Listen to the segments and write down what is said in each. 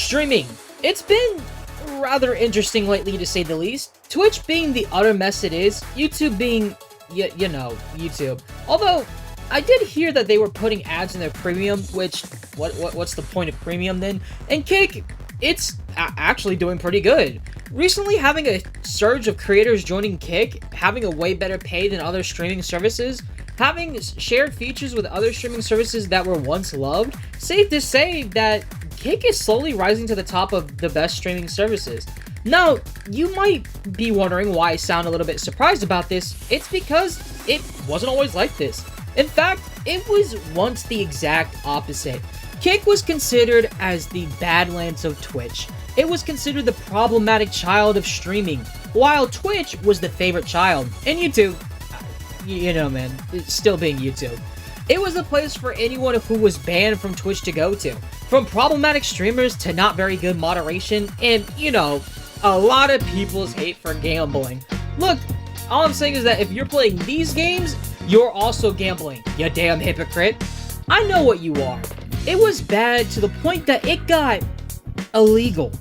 Streaming. It's been rather interesting lately, to say the least. Twitch being the utter mess it is, YouTube being, you know, YouTube. Although, I did hear that they were putting ads in their premium, which, what's the point of premium then? And Kick, it's actually doing pretty good. Recently having a surge of creators joining Kick, having a way better pay than other streaming services, having shared features with other streaming services that were once loved, safe to say that Kick is slowly rising to the top of the best streaming services. Now, you might be wondering why I sound a little bit surprised about this. It's because it wasn't always like this. In fact, it was once the exact opposite. Kick was considered as the Badlands of Twitch. It was considered the problematic child of streaming, while Twitch was the favorite child. And YouTube, you know man, it's still being YouTube. It was a place for anyone who was banned from Twitch to go to. From problematic streamers to not very good moderation, and, you know, a lot of people's hate for gambling. Look, all I'm saying is that if you're playing these games, you're also gambling, you damn hypocrite. I know what you are. It was bad to the point that it got illegal.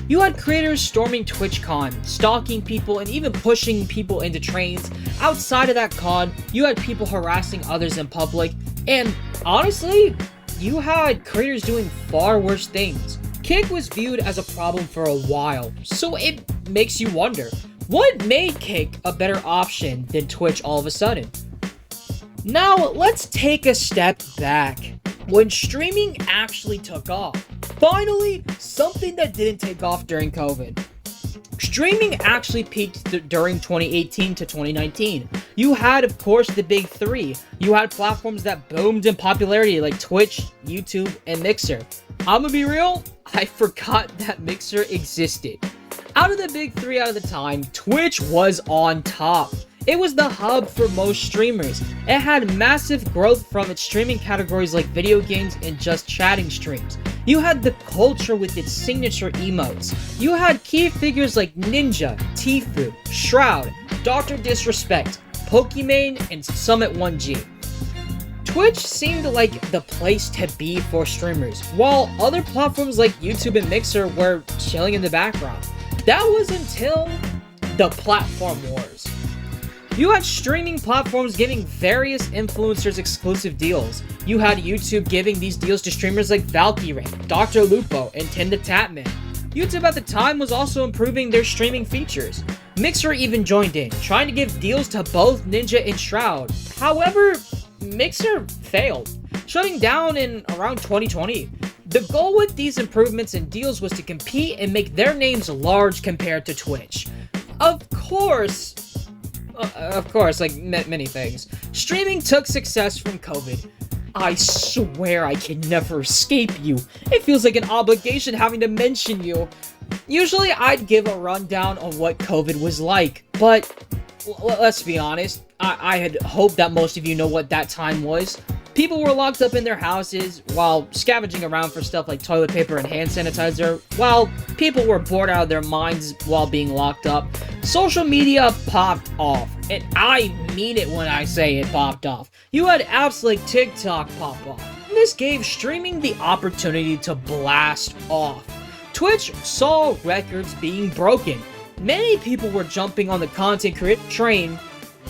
You had creators storming TwitchCon, stalking people, and even pushing people into trains. Outside of that con, you had people harassing others in public, and honestly, you had creators doing far worse things. Kick was viewed as a problem for a while, so it makes you wonder, what made Kick a better option than Twitch all of a sudden? Now, let's take a step back. When streaming actually took off. Finally, something that didn't take off during COVID. Streaming actually peaked during 2018 to 2019. You had, of course, the big three. You had platforms that boomed in popularity like Twitch, YouTube, and Mixer. I'm gonna be real, I forgot that Mixer existed. Out of the big three at the time, Twitch was on top. It was the hub for most streamers. It had massive growth from its streaming categories like video games and just chatting streams. You had the culture with its signature emotes. You had key figures like Ninja, Tfue, Shroud, Dr. Disrespect, Pokimane, and Summit1G. Twitch seemed like the place to be for streamers, while other platforms like YouTube and Mixer were chilling in the background. That was until the platform wars. You had streaming platforms giving various influencers exclusive deals. You had YouTube giving these deals to streamers like Valkyrae, Dr. Lupo, and TimTheTatman. YouTube at the time was also improving their streaming features. Mixer even joined in, trying to give deals to both Ninja and Shroud. However, Mixer failed, shutting down in around 2020. The goal with these improvements and deals was to compete and make their names large compared to Twitch. Of course, like many things, streaming took success from COVID. I swear I can never escape you. It feels like an obligation having to mention you. Usually I'd give a rundown on what COVID was like, but let's be honest, I had hoped that most of you know what that time was. People were locked up in their houses while scavenging around for stuff like toilet paper and hand sanitizer, while people were bored out of their minds while being locked up. Social media popped off, and I mean it when I say it popped off. You had apps like TikTok pop off. This gave streaming the opportunity to blast off. Twitch saw records being broken. Many people were jumping on the content creator train,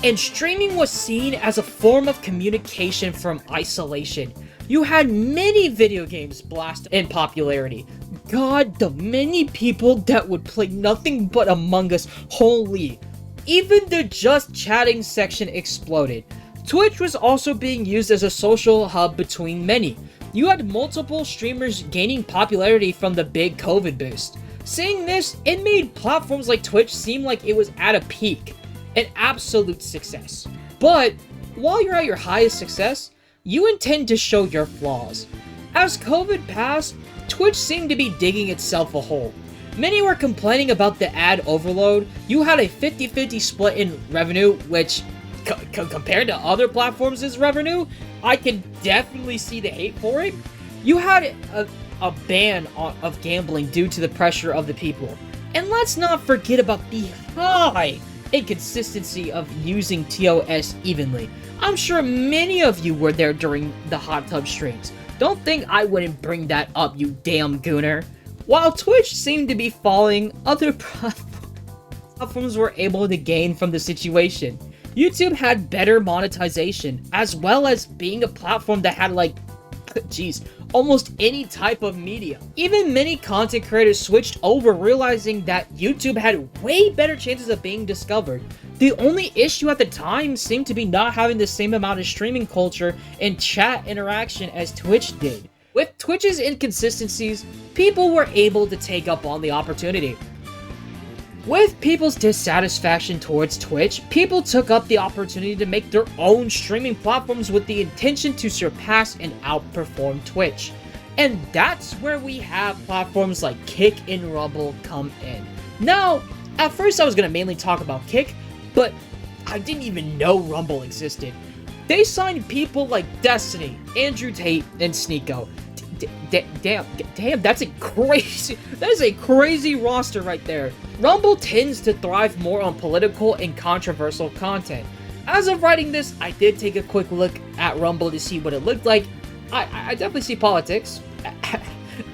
and streaming was seen as a form of communication from isolation. You had many video games blast in popularity. God, the many people that would play nothing but Among Us, holy. Even the just chatting section exploded. Twitch was also being used as a social hub between many. You had multiple streamers gaining popularity from the big COVID boost. Seeing this, it made platforms like Twitch seem like it was at a peak. An absolute success. But while you're at your highest success, you intend to show your flaws. As COVID passed, Twitch seemed to be digging itself a hole. Many were complaining about the ad overload. You had a 50-50 split in revenue, which compared to other platforms' revenue, I can definitely see the hate for it. You had a ban of gambling due to the pressure of the people. And let's not forget about the high inconsistency of using TOS evenly. I'm sure many of you were there during the hot tub streams. Don't think I wouldn't bring that up, you damn gooner. While Twitch seemed to be falling, other platforms were able to gain from the situation. YouTube had better monetization, as well as being a platform that had like, geez, almost any type of media. Even many content creators switched over, realizing that YouTube had way better chances of being discovered. The only issue at the time seemed to be not having the same amount of streaming culture and chat interaction as Twitch did. With Twitch's inconsistencies, people were able to take up on the opportunity. With people's dissatisfaction towards Twitch, people took up the opportunity to make their own streaming platforms with the intention to surpass and outperform Twitch. And that's where we have platforms like Kick and Rumble come in. Now, at first I was going to mainly talk about Kick, but I didn't even know Rumble existed. They signed people like Destiny, Andrew Tate, and Sneeko. Damn, that is a crazy roster right there. Rumble tends to thrive more on political and controversial content. As of writing this, I did take a quick look at Rumble to see what it looked like. I definitely see politics,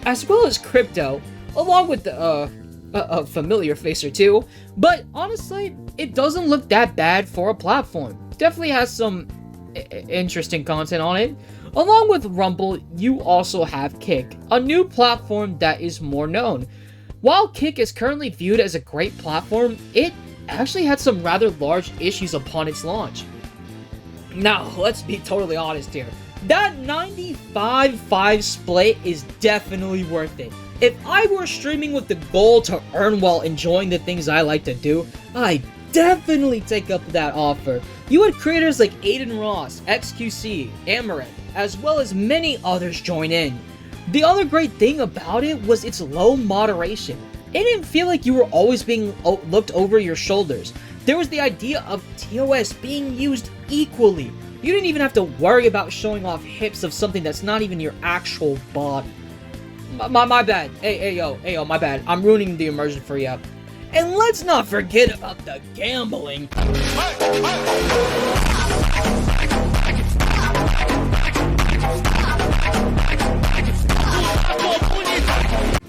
as well as crypto, along with a familiar face or two. But honestly, it doesn't look that bad for a platform. Definitely has some interesting content on it. Along with Rumble, you also have Kick, a new platform that is more known. While Kick is currently viewed as a great platform, it actually had some rather large issues upon its launch. Now, let's be totally honest here. That 95-5 split is definitely worth it. If I were streaming with the goal to earn while enjoying the things I like to do, I'd definitely take up that offer. You had creators like Aiden Ross, XQC, Amaranth, as well as many others join in. The other great thing about it was its low moderation. It didn't feel like you were always being looked over your shoulders. There was the idea of TOS being used equally. You didn't even have to worry about showing off hips of something that's not even your actual body. My bad. Hey yo, my bad. I'm ruining the immersion for you. And let's not forget about the gambling.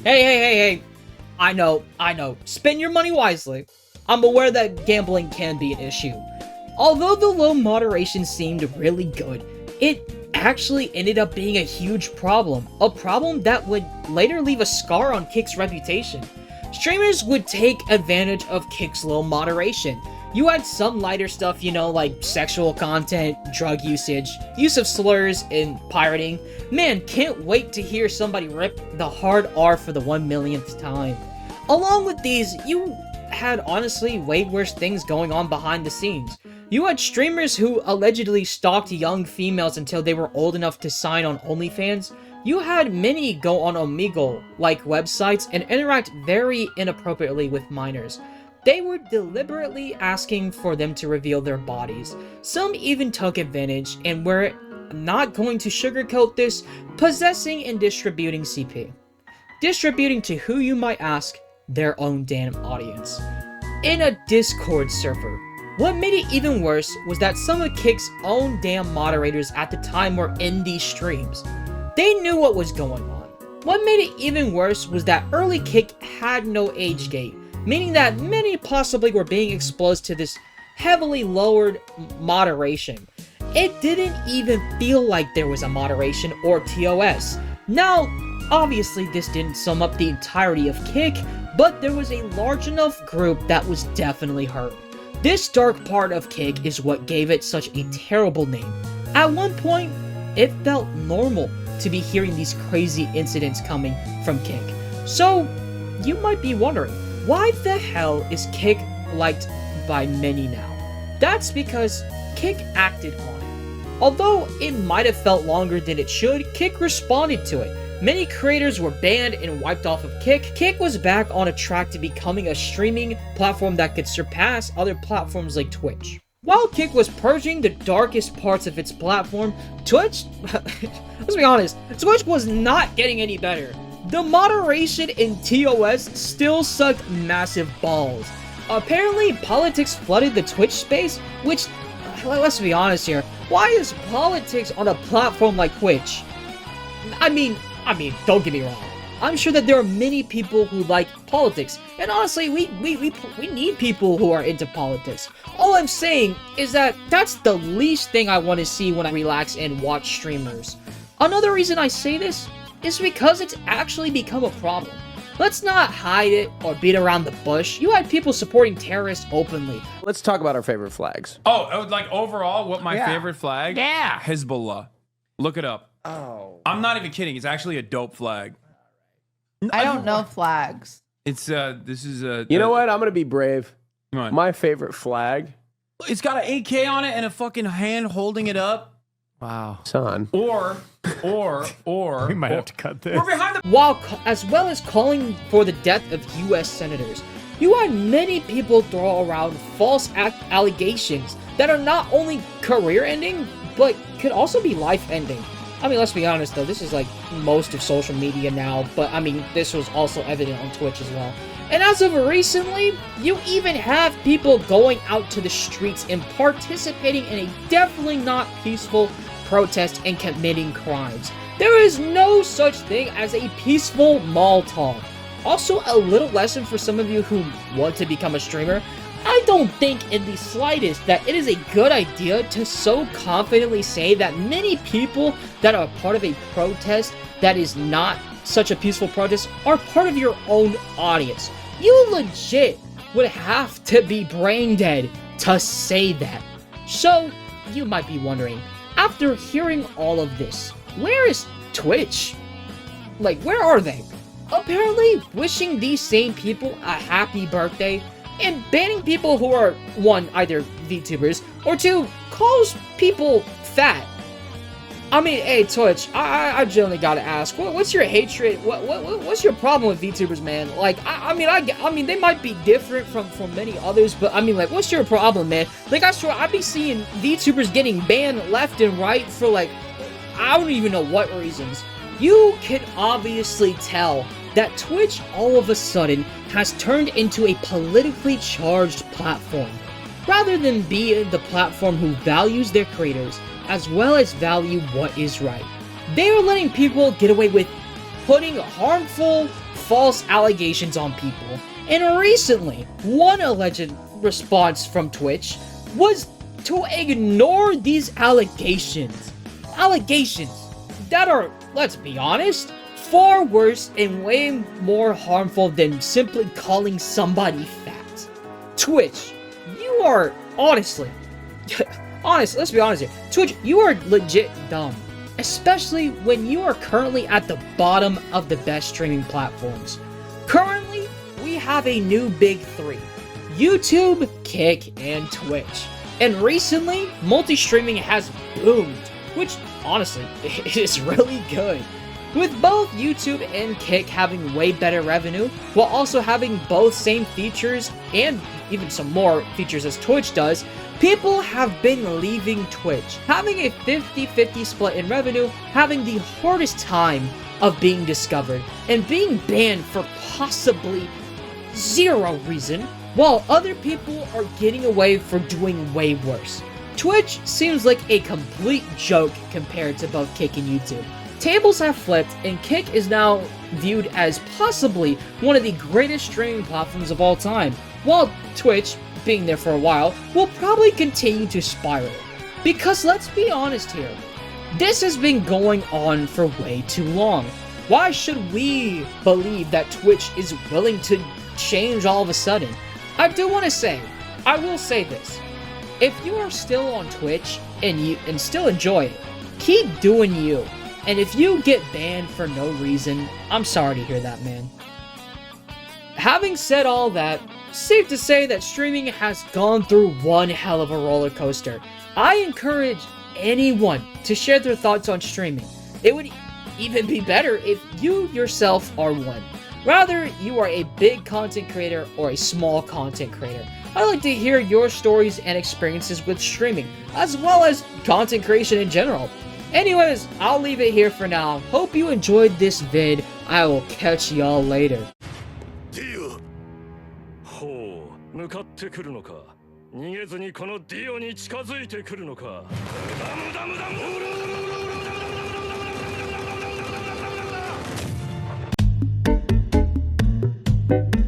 Hey. I know. Spend your money wisely. I'm aware that gambling can be an issue. Although the low moderation seemed really good, it actually ended up being a huge problem. A problem that would later leave a scar on Kick's reputation. Streamers would take advantage of Kick's low moderation. You had some lighter stuff, like sexual content, drug usage, use of slurs, and pirating. Man, can't wait to hear somebody rip the hard R for the 1 millionth time. Along with these, you had honestly way worse things going on behind the scenes. You had streamers who allegedly stalked young females until they were old enough to sign on OnlyFans. You had many go on Omegle-like websites and interact very inappropriately with minors. They were deliberately asking for them to reveal their bodies. Some even took advantage, and we're not going to sugarcoat this, possessing and distributing CP. Distributing to who you might ask, their own damn audience. In a Discord server. What made it even worse was that some of Kick's own damn moderators at the time were in these streams. They knew what was going on. What made it even worse was that early Kick had no age gate, meaning that many possibly were being exposed to this heavily lowered moderation. It didn't even feel like there was a moderation or TOS. Now, obviously this didn't sum up the entirety of Kick, but there was a large enough group that was definitely hurt. This dark part of Kick is what gave it such a terrible name. At one point, it felt normal to be hearing these crazy incidents coming from Kick. So, you might be wondering, why the hell is Kick liked by many now? That's because Kick acted on it. Although it might have felt longer than it should, Kick responded to it. Many creators were banned and wiped off of Kick. Kick was back on a track to becoming a streaming platform that could surpass other platforms like Twitch. While Kick was purging the darkest parts of its platform, Twitch, let's be honest, Twitch was not getting any better. The moderation in TOS still sucked massive balls. Apparently, politics flooded the Twitch space, which, let's be honest here, why is politics on a platform like Twitch? I mean, don't get me wrong. I'm sure that there are many people who like politics, and honestly, we need people who are into politics. All I'm saying is that that's the least thing I want to see when I relax and watch streamers. Another reason I say this is because it's actually become a problem. Let's not hide it or beat around the bush. You had people supporting terrorists openly. Let's talk about our favorite flags. Oh, like overall, what my favorite flag? Yeah. Hezbollah. Look it up. Oh. I'm not even kidding. It's actually a dope flag. I don't know flags. It's this is a. You know what? I'm gonna be brave. Come on. My favorite flag. It's got an AK on it and a fucking hand holding it up. Wow. Son. Or We might have to cut this. We're behind the. As well as calling for the death of U.S. senators, you had many people throw around false allegations that are not only career-ending, but could also be life-ending. I mean, let's be honest though, this is like most of social media now, but I mean, this was also evident on Twitch as well. And as of recently, you even have people going out to the streets and participating in a definitely not peaceful protest and committing crimes. There is no such thing as a peaceful mall talk. Also, a little lesson for some of you who want to become a streamer. I don't think in the slightest that it is a good idea to so confidently say that many people that are part of a protest that is not such a peaceful protest are part of your own audience. You legit would have to be brain dead to say that. So, you might be wondering, after hearing all of this, where is Twitch? Like, where are they? Apparently, wishing these same people a happy birthday and banning people who are, one, either VTubers, or two, calls people fat. I mean, hey, Twitch, I generally gotta ask, what's your hatred, what's your problem with VTubers, man? Like, I mean, they might be different from many others, but I mean, like, what's your problem, man? Like, I swear, I be seeing VTubers getting banned left and right for, like, I don't even know what reasons. You can obviously tell that Twitch all of a sudden has turned into a politically charged platform, rather than be the platform who values their creators as well as value what is right. They are letting people get away with putting harmful, false allegations on people. And recently, one alleged response from Twitch was to ignore these allegations. Allegations that are, let's be honest, far worse and way more harmful than simply calling somebody fat. Twitch, you are honestly, let's be honest here. Twitch, you are legit dumb. Especially when you are currently at the bottom of the best streaming platforms. Currently, we have a new big three: YouTube, Kick, and Twitch. And recently, multi-streaming has boomed, which honestly is really good. With both YouTube and Kick having way better revenue, while also having both same features and even some more features as Twitch does, people have been leaving Twitch, having a 50-50 split in revenue, having the hardest time of being discovered, and being banned for possibly zero reason, while other people are getting away for doing way worse. Twitch seems like a complete joke compared to both Kick and YouTube. Tables have flipped, and Kick is now viewed as possibly one of the greatest streaming platforms of all time, while Twitch, being there for a while, will probably continue to spiral. Because let's be honest here, this has been going on for way too long. Why should we believe that Twitch is willing to change all of a sudden? I do want to say, I will say this, if you are still on Twitch and still enjoy it, keep doing you. And if you get banned for no reason, I'm sorry to hear that, man. Having said all that, safe to say that streaming has gone through one hell of a roller coaster. I encourage anyone to share their thoughts on streaming. It would even be better if you yourself are one. Rather, you are a big content creator or a small content creator. I'd like to hear your stories and experiences with streaming, as well as content creation in general. Anyways, I'll leave it here for now. Hope you enjoyed this vid. I will catch y'all later. ほう、向かってくるのか。逃げずにこのディオに近づいてくるのか。ダムダムダム。Bye.